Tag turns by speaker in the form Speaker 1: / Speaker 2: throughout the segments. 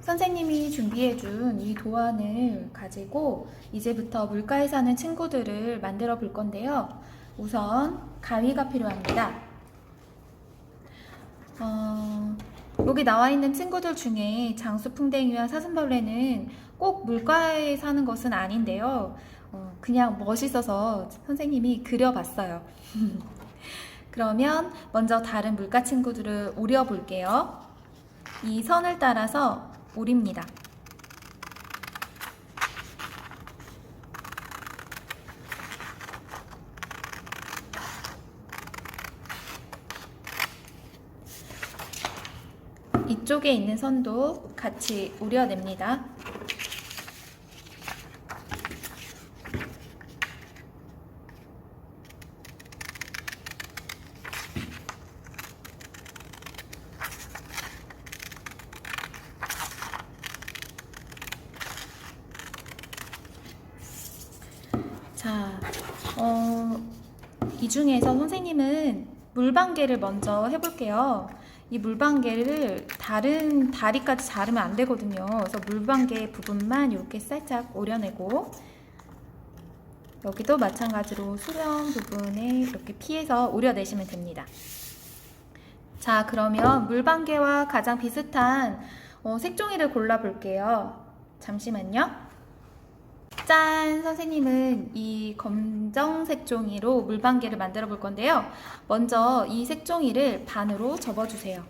Speaker 1: 선생님이 준비해준 이 도안을 가지고 이제부터 물가에 사는 친구들을 만들어 볼 건데요. 우선 가위가 필요합니다. 여기 나와 있는 친구들 중에 장수풍뎅이와 사슴벌레는 꼭 물가에 사는 것은 아닌데요. 그냥 멋있어서 선생님이 그려봤어요. 그러면 먼저 다른 물가 친구들을 오려 볼게요. 이 선을 따라서 오립니다. 이쪽에 있는 선도 같이 오려냅니다. 자, 이 중에서 선생님은 물방개를 먼저 해볼게요. 이 물방개를 다른 다리까지 자르면 안 되거든요. 그래서 물방개 부분만 이렇게 살짝 오려내고, 여기도 마찬가지로 수령 부분에 이렇게 피해서 오려내시면 됩니다. 자, 그러면 물방개와 가장 비슷한 색종이를 골라볼게요. 잠시만요. 짠! 선생님은 이 검정색 종이로 물방개를 만들어 볼 건데요. 먼저 이 색종이를 반으로 접어주세요.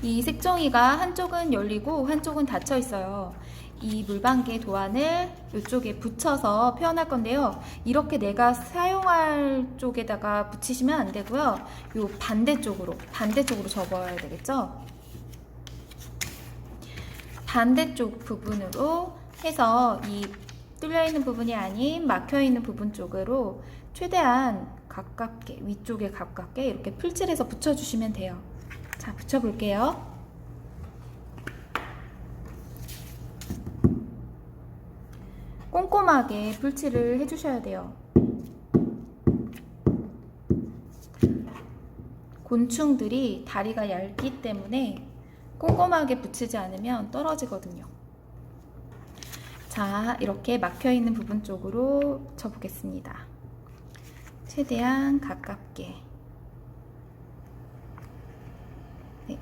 Speaker 1: 이 색종이가 한쪽은 열리고 한쪽은 닫혀 있어요. 이 물방개 도안을 이쪽에 붙여서 표현할 건데요. 이렇게 내가 사용할 쪽에다가 붙이시면 안 되고요. 요 반대쪽으로 접어야 되겠죠? 반대쪽 부분으로 해서 이 뚫려있는 부분이 아닌 막혀있는 부분 쪽으로 최대한 가깝게, 위쪽에 가깝게 이렇게 풀칠해서 붙여주시면 돼요. 자, 붙여볼게요. 꼼꼼하게 풀칠을 해주셔야 돼요. 곤충들이 다리가 얇기 때문에 꼼꼼하게 붙이지 않으면 떨어지거든요. 자, 이렇게 막혀있는 부분 쪽으로 접보겠습니다. 최대한 가깝게. 네,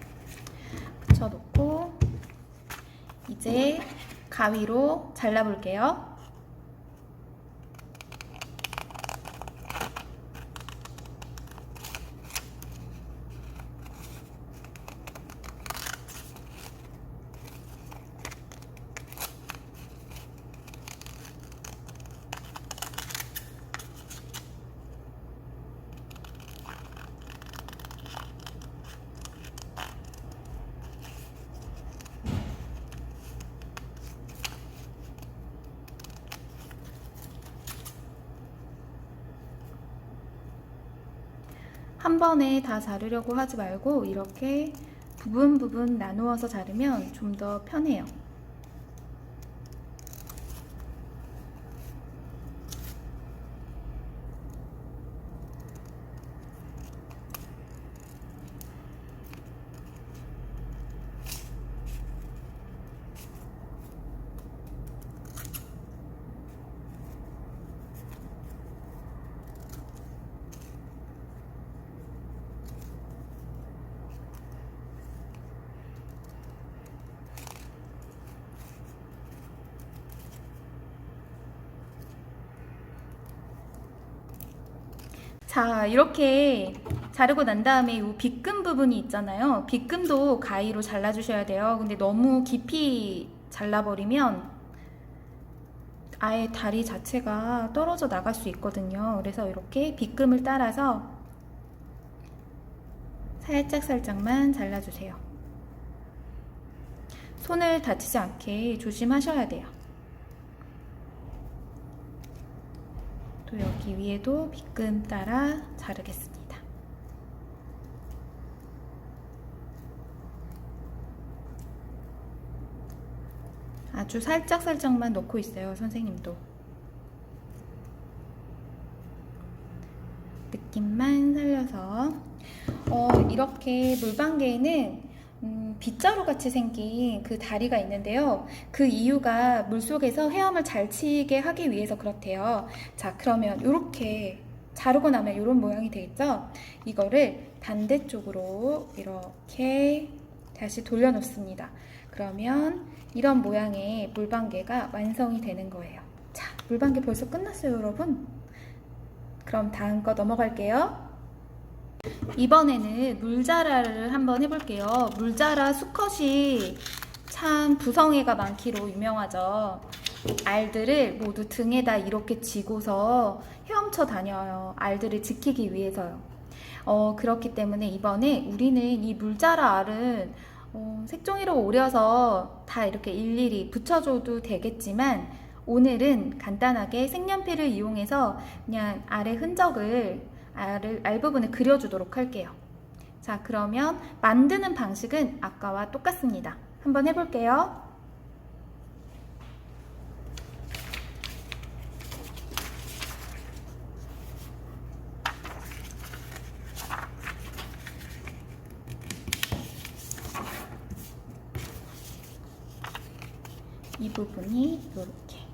Speaker 1: 붙여놓고 이제 가위로 잘라볼게요. 한 번에 다 자르려고 하지 말고 이렇게 부분 나누어서 자르면 좀 더 편해요. 자, 이렇게 자르고 난 다음에 이 빗금 부분이 있잖아요. 빗금도 가위로 잘라주셔야 돼요. 근데 너무 깊이 잘라버리면 아예 다리 자체가 떨어져 나갈 수 있거든요. 그래서 이렇게 빗금을 따라서 살짝만 잘라주세요. 손을 다치지 않게 조심하셔야 돼요. 또 여기 위에도 빗금 따라 자르겠습니다. 아주 살짝만 넣고 있어요, 선생님도. 느낌만 살려서 이렇게 물방개는 빗자루 같이 생긴 그 다리가 있는데요. 그 이유가 물속에서 헤엄을 잘 치게 하기 위해서 그렇대요. 자, 그러면 이렇게 자르고 나면 이런 모양이 되겠죠? 이거를 반대쪽으로 이렇게 다시 돌려놓습니다. 그러면 이런 모양의 물방개가 완성이 되는 거예요. 자, 물방개 벌써 끝났어요, 여러분. 그럼 다음 거 넘어갈게요. 이번에는 물자라를 한번 해볼게요. 물자라 수컷이 참 부성애가 많기로 유명하죠. 알들을 모두 등에다 이렇게 지고서 헤엄쳐 다녀요. 알들을 지키기 위해서요. 그렇기 때문에 이번에 우리는 이 물자라 알은 색종이로 오려서 다 이렇게 일일이 붙여줘도 되겠지만 오늘은 간단하게 색연필을 이용해서 그냥 알의 흔적을 알 부분을 그려주도록 할게요. 자, 그러면 만드는 방식은 아까와 똑같습니다. 한번 해볼게요. 이 부분이 이렇게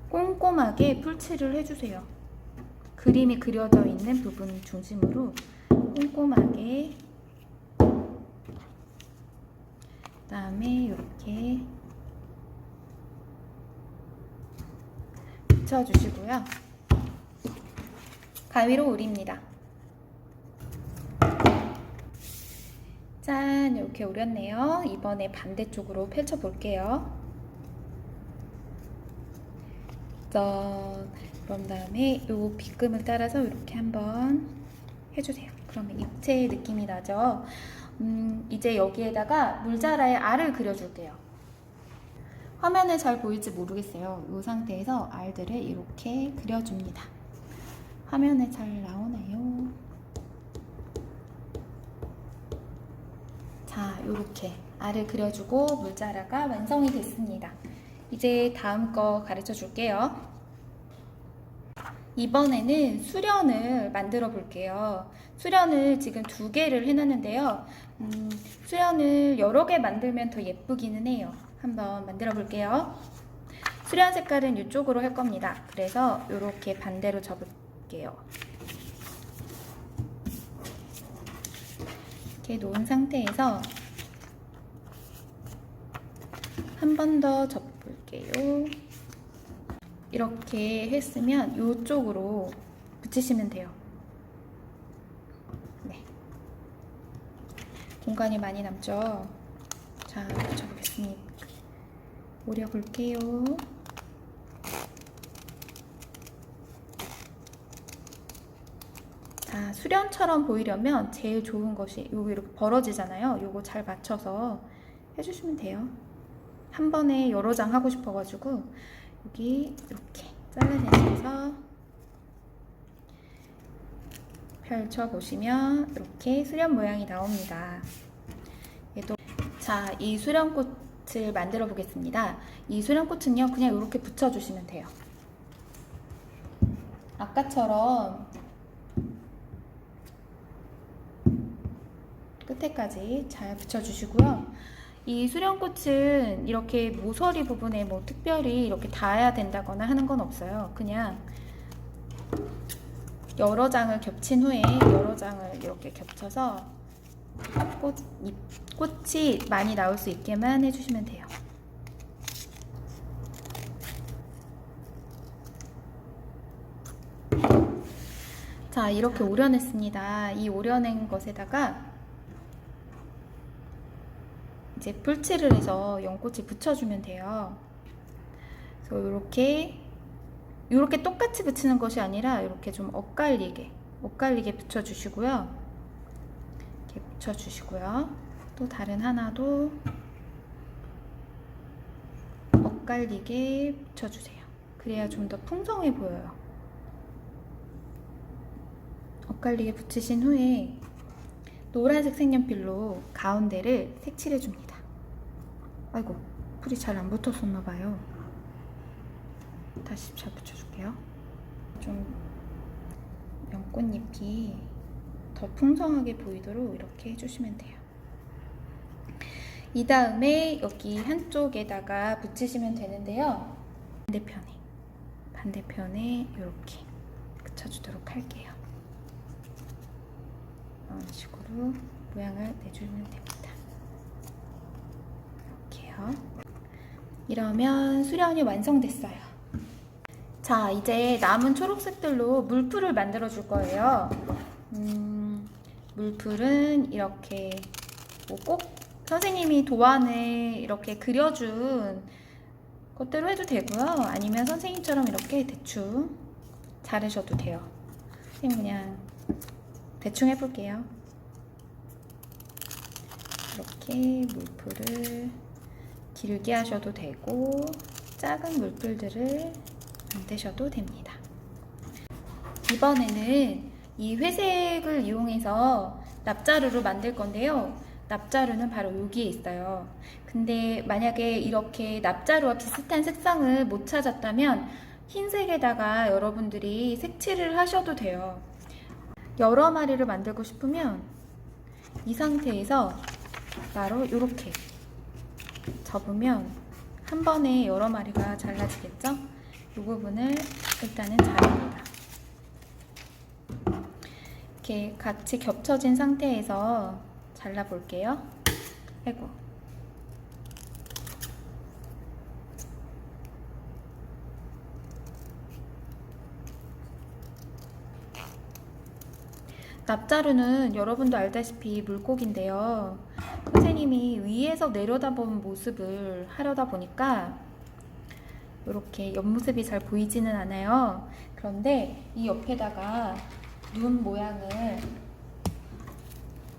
Speaker 1: 꼼꼼하게 풀칠을 해주세요. 그림이 그려져 있는 부분 중심으로 꼼꼼하게, 그다음에 이렇게 붙여주시고요. 가위로 오립니다. 짠, 이렇게 오렸네요. 이번에 반대쪽으로 펼쳐볼게요. 짠. 그런 다음에 이 빗금을 따라서 이렇게 한번 해주세요. 그러면 입체의 느낌이 나죠. 이제 여기에다가 물자라의 알을 그려줄게요. 화면에 잘 보일지 모르겠어요. 이 상태에서 알들을 이렇게 그려줍니다. 화면에 잘 나오나요? 자, 이렇게 알을 그려주고 물자라가 완성이 됐습니다. 이제 다음 거 가르쳐 줄게요. 이번에는 수련을 만들어 볼게요. 수련을 지금 2개를 해놨는데요. 수련을 여러 개 만들면 더 예쁘기는 해요. 한번 만들어 볼게요. 수련 색깔은 이쪽으로 할 겁니다. 그래서 이렇게 반대로 접을게요. 이렇게 놓은 상태에서 한 번 더 접을게요. 이렇게 했으면 이쪽으로 붙이시면 돼요. 네. 공간이 많이 남죠? 자, 붙여보겠습니다. 오려볼게요. 자, 수련처럼 보이려면 제일 좋은 것이 요거 이렇게 벌어지잖아요. 요거 잘 맞춰서 해주시면 돼요. 한 번에 여러 장 하고 싶어가지고 여기 이렇게 잘라내셔서 펼쳐보시면 이렇게 수련 모양이 나옵니다. 얘도 자, 이 수련꽃을 만들어 보겠습니다. 이 수련꽃은요, 그냥 이렇게 붙여주시면 돼요. 아까처럼 끝에까지 잘 붙여주시고요. 이 수련꽃은 이렇게 모서리 부분에 뭐 특별히 이렇게 닿아야 된다거나 하는 건 없어요. 그냥 여러 장을 겹친 후에 여러 장을 이렇게 겹쳐서 꽃이 많이 나올 수 있게만 해주시면 돼요. 자, 이렇게 오려냈습니다. 이 오려낸 것에다가 이제 풀칠을 해서 연꽃을 붙여주면 돼요. 그래서 이렇게 똑같이 붙이는 것이 아니라 이렇게 좀 엇갈리게 붙여주시고요. 이렇게 붙여주시고요. 또 다른 하나도 엇갈리게 붙여주세요. 그래야 좀 더 풍성해 보여요. 엇갈리게 붙이신 후에 노란색 색연필로 가운데를 색칠해 줍니다. 아이고, 풀이 잘 안 붙었었나 봐요. 다시 잘 붙여줄게요. 좀 연꽃잎이 더 풍성하게 보이도록 이렇게 해주시면 돼요. 이 다음에 여기 한쪽에다가 붙이시면 되는데요. 반대편에 이렇게 붙여주도록 할게요. 이런 식으로 모양을 내주면 됩니다. 이렇게요. 이러면 수련이 완성됐어요. 자, 이제 남은 초록색들로 물풀을 만들어 줄 거예요. 물풀은 이렇게 뭐 꼭 선생님이 도안에 이렇게 그려준 것대로 해도 되고요. 아니면 선생님처럼 이렇게 대충 자르셔도 돼요. 선생님 그냥 대충 해볼게요. 이렇게 물풀을 길게 하셔도 되고 작은 물풀들을 만드셔도 됩니다. 이번에는 이 회색을 이용해서 납자루를 만들 건데요. 납자루는 바로 여기에 있어요. 근데 만약에 이렇게 납자루와 비슷한 색상을 못 찾았다면 흰색에다가 여러분들이 색칠을 하셔도 돼요. 여러 마리를 만들고 싶으면 이 상태에서 바로 이렇게 접으면 한 번에 여러 마리가 잘라지겠죠? 이 부분을 일단은 자릅니다. 이렇게 같이 겹쳐진 상태에서 잘라볼게요. 아이고. 납자루는 여러분도 알다시피 물고기인데요. 선생님이 위에서 내려다보는 모습을 하려다 보니까 이렇게 옆모습이 잘 보이지는 않아요. 그런데 이 옆에다가 눈 모양을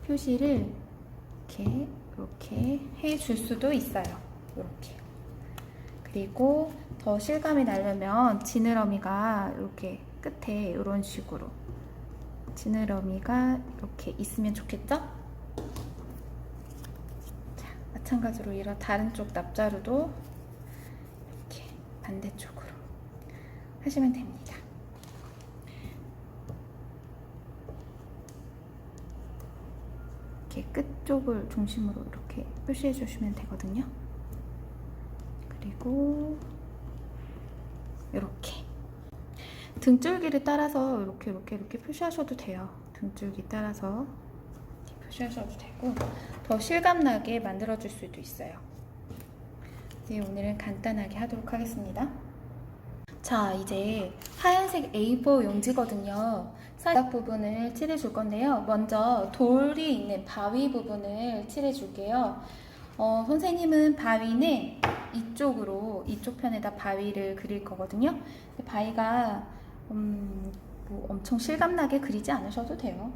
Speaker 1: 표시를 이렇게 해줄 수도 있어요. 이렇게. 그리고 더 실감이 나려면 지느러미가 이렇게 끝에 이런 식으로 지느러미가 이렇게 있으면 좋겠죠? 자, 마찬가지로 이런 다른 쪽 납자루도 이렇게 반대쪽으로 하시면 됩니다. 이렇게 끝쪽을 중심으로 이렇게 표시해 주시면 되거든요. 그리고 이렇게 등줄기를 따라서 이렇게 표시하셔도 돼요. 등줄기 따라서 이렇게 표시하셔도 되고 더 실감나게 만들어 줄 수도 있어요. 네, 오늘은 간단하게 하도록 하겠습니다. 자, 이제 하얀색 A4 용지거든요. 바닥 부분을 칠해 줄 건데요. 먼저 돌이 있는 바위 부분을 칠해 줄게요. 선생님은 바위는 이쪽 편에다 바위를 그릴 거거든요. 바위가 뭐 엄청 실감나게 그리지 않으셔도 돼요.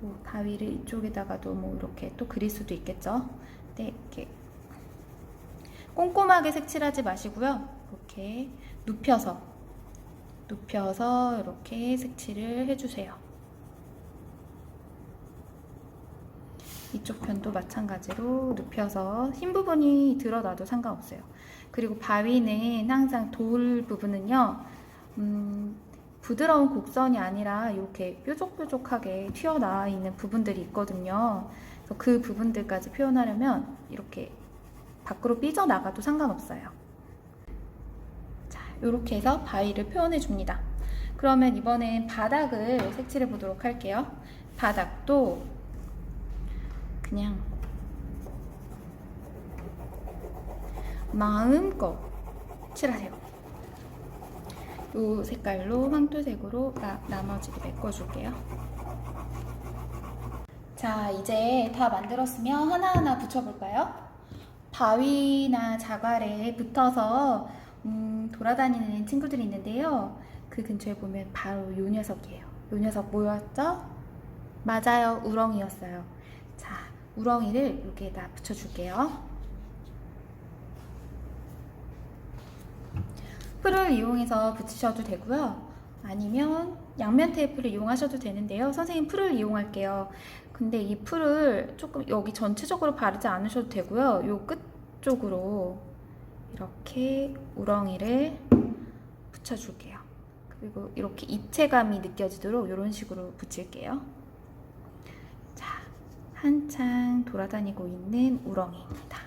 Speaker 1: 뭐 바위를 이쪽에다가도 뭐 이렇게 또 그릴 수도 있겠죠. 근데 이렇게 꼼꼼하게 색칠하지 마시고요. 이렇게 눕혀서 이렇게 색칠을 해주세요. 이쪽 편도 마찬가지로 눕혀서 흰 부분이 드러나도 상관없어요. 그리고 바위는 항상 돌 부분은요, 부드러운 곡선이 아니라 이렇게 뾰족뾰족하게 튀어나와 있는 부분들이 있거든요. 그래서 그 부분들까지 표현하려면 이렇게 밖으로 삐져나가도 상관없어요. 자, 이렇게 해서 바위를 표현해 줍니다. 그러면 이번엔 바닥을 색칠해 보도록 할게요. 바닥도 그냥 마음껏 칠하세요. 이 색깔로 황토색으로 나머지를 메꿔줄게요. 자, 이제 다 만들었으면 하나하나 붙여볼까요? 바위나 자갈에 붙어서 돌아다니는 친구들이 있는데요. 그 근처에 보면 바로 이 녀석이에요. 이 녀석 뭐였죠? 맞아요, 우렁이였어요. 자, 우렁이를 여기에다 붙여줄게요. 풀을 이용해서 붙이셔도 되고요. 아니면 양면 테이프를 이용하셔도 되는데요. 선생님 풀을 이용할게요. 근데 이 풀을 조금 여기 전체적으로 바르지 않으셔도 되고요. 요 끝 쪽으로 이렇게 우렁이를 붙여줄게요. 그리고 이렇게 입체감이 느껴지도록 이런 식으로 붙일게요. 자, 한창 돌아다니고 있는 우렁이입니다.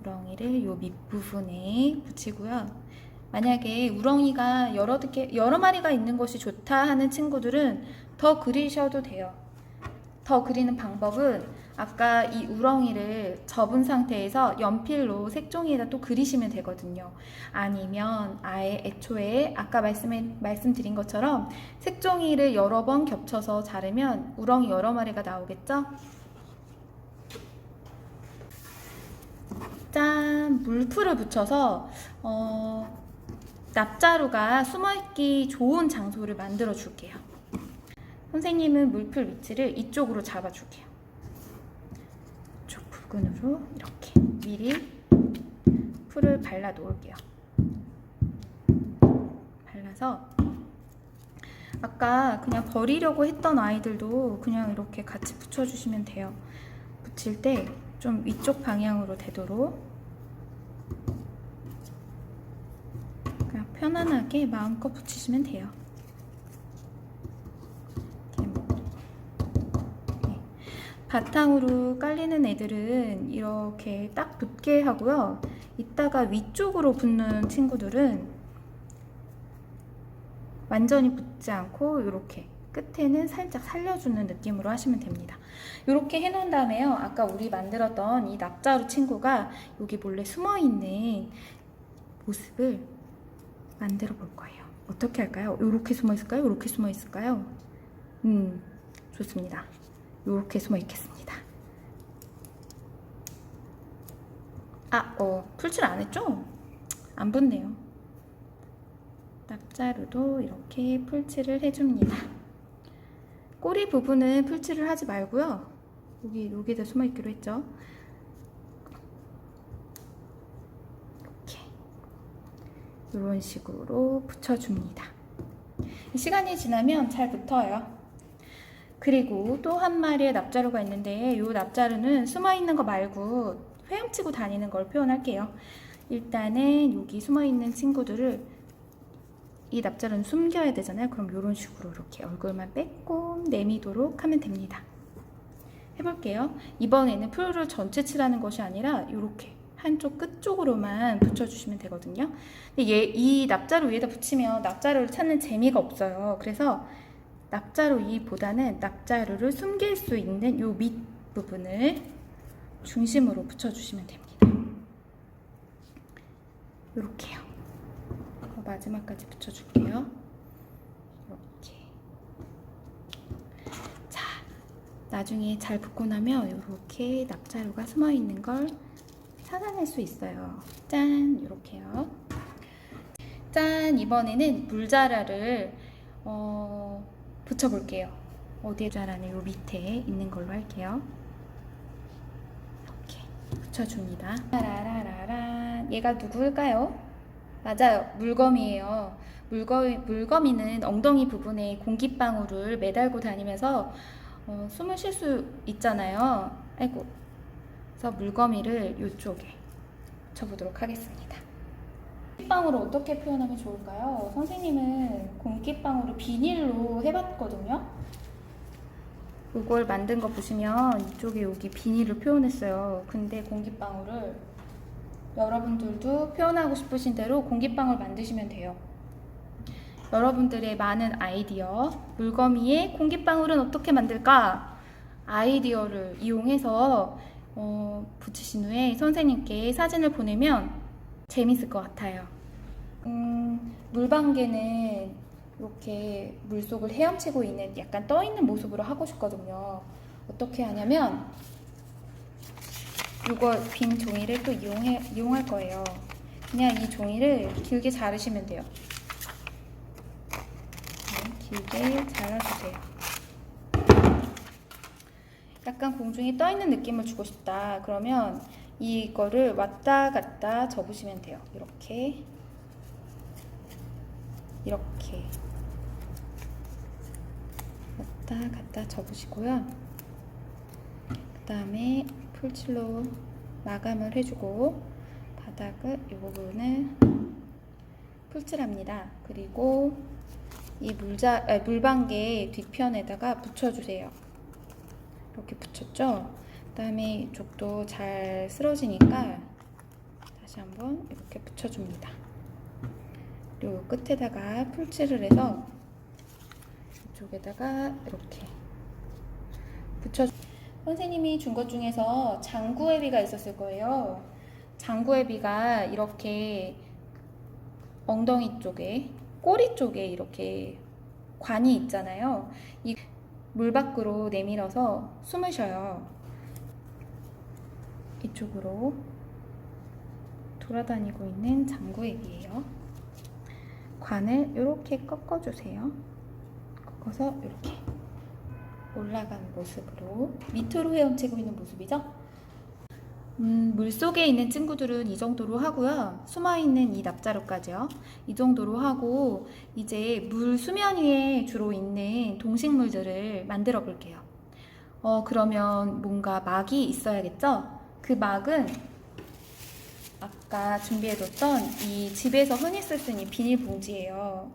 Speaker 1: 우렁이를 요 밑부분에 붙이고요. 만약에 우렁이가 여러 마리가 있는 것이 좋다 하는 친구들은 더 그리셔도 돼요. 더 그리는 방법은 아까 이 우렁이를 접은 상태에서 연필로 색종이에다 또 그리시면 되거든요. 아니면 아예 애초에 아까 말씀드린 것처럼 색종이를 여러 번 겹쳐서 자르면 우렁이 여러 마리가 나오겠죠? 짠! 물풀을 붙여서 납자루가 숨어있기 좋은 장소를 만들어 줄게요. 선생님은 물풀 위치를 이쪽으로 잡아줄게요. 이쪽 부근으로 이렇게 미리 풀을 발라 놓을게요. 발라서 아까 그냥 버리려고 했던 아이들도 그냥 이렇게 같이 붙여주시면 돼요. 붙일 때 좀 위쪽 방향으로 되도록 그냥 편안하게 마음껏 붙이시면 돼요. 바탕으로 깔리는 애들은 이렇게 딱 붙게 하고요. 이따가 위쪽으로 붙는 친구들은 완전히 붙지 않고 이렇게 끝에는 살짝 살려주는 느낌으로 하시면 됩니다. 이렇게 해놓은 다음에요. 아까 우리 만들었던 이 납자루 친구가 여기 몰래 숨어있는 모습을 만들어 볼 거예요. 어떻게 할까요? 이렇게 숨어 있을까요? 이렇게 숨어 있을까요? 좋습니다. 이렇게 숨어 있겠습니다. 풀칠 안 했죠? 안 붙네요. 납자루도 이렇게 풀칠을 해줍니다. 꼬리 부분은 풀칠을 하지 말고요. 여기다 숨어 있기로 했죠? 이렇게 이런 식으로 붙여줍니다. 시간이 지나면 잘 붙어요. 그리고 또 한 마리의 납자루가 있는데 이 납자루는 숨어있는 거 말고 헤엄치고 다니는 걸 표현할게요. 일단은 여기 숨어있는 친구들을 이 납자루는 숨겨야 되잖아요. 그럼 이런 식으로 이렇게 얼굴만 빼꼼 내미도록 하면 됩니다. 해볼게요. 이번에는 풀을 전체 칠하는 것이 아니라 이렇게 한쪽 끝쪽으로만 붙여주시면 되거든요. 근데 이 납자루 위에다 붙이면 납자루를 찾는 재미가 없어요. 그래서 납자루 위보다는 납자루를 숨길 수 있는 이 밑부분을 중심으로 붙여주시면 됩니다. 이렇게요. 마지막까지 붙여줄게요. 이렇게. 자, 나중에 잘 붙고 나면 이렇게 납자루가 숨어있는 걸 찾아낼 수 있어요. 짠! 이렇게요. 짠! 이번에는 물자라를 붙여볼게요. 어디에 자라는 요 밑에 있는 걸로 할게요. 이렇게 붙여줍니다. 라라라라. 얘가 누구일까요? 맞아요. 물거미예요. 물거미는 엉덩이 부분에 공기방울을 매달고 다니면서 숨을 쉴 수 있잖아요. 아이고. 그래서 물거미를 이쪽에 붙여보도록 하겠습니다. 공기방울을 어떻게 표현하면 좋을까요? 선생님은 공기방울을 비닐로 해봤거든요. 이걸 만든 거 보시면 이쪽에 여기 비닐을 표현했어요. 근데 공기방울을 여러분들도 표현하고 싶으신 대로 공기방울 만드시면 돼요. 여러분들의 많은 아이디어, 물거미에 공기방울은 어떻게 만들까? 아이디어를 이용해서 붙이신 후에 선생님께 사진을 보내면 재밌을 것 같아요. 물방개는 이렇게 물속을 헤엄치고 있는 약간 떠있는 모습으로 하고 싶거든요. 어떻게 하냐면 이거 빈 종이를 또 이용할 거예요. 그냥 이 종이를 길게 자르시면 돼요. 길게 잘라주세요. 약간 공중에 떠있는 느낌을 주고 싶다. 그러면 이거를 왔다 갔다 접으시면 돼요. 이렇게 왔다 갔다 접으시고요. 그 다음에 풀칠로 마감을 해주고 바닥을 이 부분을 풀칠합니다. 그리고 이 물방개 뒤편에다가 붙여주세요. 이렇게 붙였죠? 그 다음에 이쪽도 잘 쓸어지니까 다시 한번 이렇게 붙여줍니다. 그리고 끝에다가 풀칠을 해서 이쪽에다가 이렇게 선생님이 준 것 중에서 장구애비가 있었을 거예요. 장구애비가 이렇게 엉덩이 쪽에, 꼬리 쪽에 이렇게 관이 있잖아요. 이 물 밖으로 내밀어서 숨을 쉬어요. 이쪽으로 돌아다니고 있는 장구애비예요. 관을 이렇게 꺾어주세요. 꺾어서 이렇게 올라간 모습으로 밑으로 헤엄치고 있는 모습이죠. 물속에 있는 친구들은 이 정도로 하고요. 숨어있는 이 납자루까지요. 이 정도로 하고 이제 물 수면 위에 주로 있는 동식물들을 만들어 볼게요. 그러면 뭔가 막이 있어야겠죠? 그 막은 아까 준비해뒀던 이 집에서 흔히 쓸 수 있는 비닐봉지예요.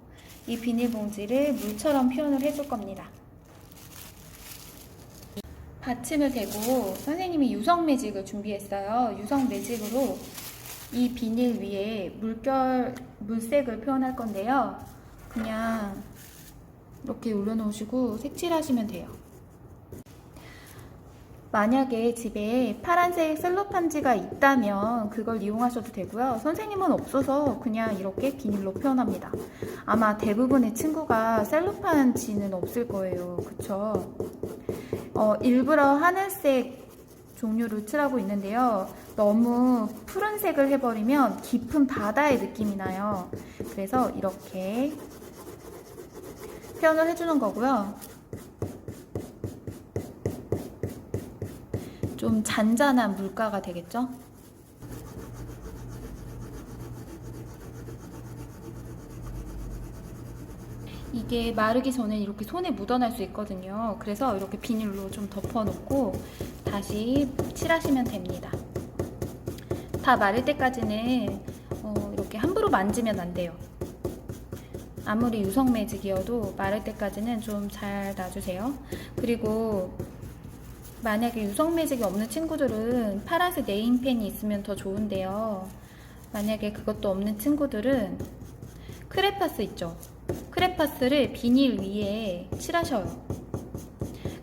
Speaker 1: 이 비닐봉지를 물처럼 표현을 해줄 겁니다. 받침을 대고 선생님이 유성 매직을 준비했어요. 유성 매직으로 이 비닐 위에 물색을 표현할 건데요. 그냥 이렇게 올려놓으시고 색칠하시면 돼요. 만약에 집에 파란색 셀로판지가 있다면 그걸 이용하셔도 되고요. 선생님은 없어서 그냥 이렇게 비닐로 표현합니다. 아마 대부분의 친구가 셀로판지는 없을 거예요. 그쵸? 일부러 하늘색 종류를 칠하고 있는데요. 너무 푸른색을 해버리면 깊은 바다의 느낌이 나요. 그래서 이렇게 표현을 해주는 거고요. 좀 잔잔한 물가가 되겠죠? 이게 마르기 전에 이렇게 손에 묻어날 수 있거든요. 그래서 이렇게 비닐로 좀 덮어놓고 다시 칠하시면 됩니다. 다 마를 때까지는 이렇게 함부로 만지면 안 돼요. 아무리 유성 매직이어도 마를 때까지는 좀 잘 놔주세요. 그리고 만약에 유성 매직이 없는 친구들은 파란색 네임펜이 있으면 더 좋은데요. 만약에 그것도 없는 친구들은 크레파스 있죠? 크레파스를 비닐 위에 칠하셔요.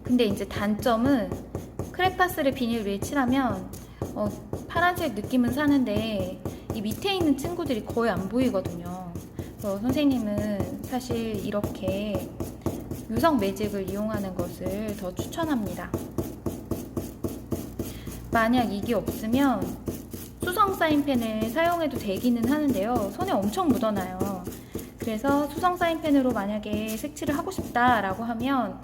Speaker 1: 근데 이제 단점은 크레파스를 비닐 위에 칠하면 파란색 느낌은 사는데 이 밑에 있는 친구들이 거의 안 보이거든요. 그래서 선생님은 사실 이렇게 유성 매직을 이용하는 것을 더 추천합니다. 만약 이게 없으면 수성 사인펜을 사용해도 되기는 하는데요. 손에 엄청 묻어나요. 그래서 수성 사인펜으로 만약에 색칠을 하고 싶다라고 하면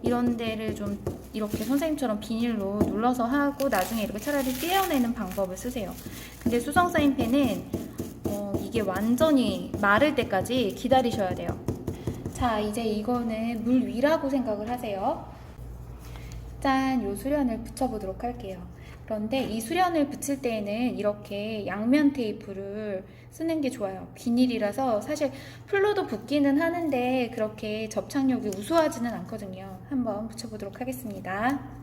Speaker 1: 이런 데를 좀 이렇게 선생님처럼 비닐로 눌러서 하고 나중에 이렇게 차라리 떼어내는 방법을 쓰세요. 근데 수성 사인펜은 이게 완전히 마를 때까지 기다리셔야 돼요. 자, 이제 이거는 물 위라고 생각을 하세요. 짠, 요 수련을 붙여보도록 할게요. 그런데 이 수련을 붙일 때에는 이렇게 양면 테이프를 쓰는 게 좋아요. 비닐이라서 사실 풀로도 붙기는 하는데 그렇게 접착력이 우수하지는 않거든요. 한번 붙여보도록 하겠습니다.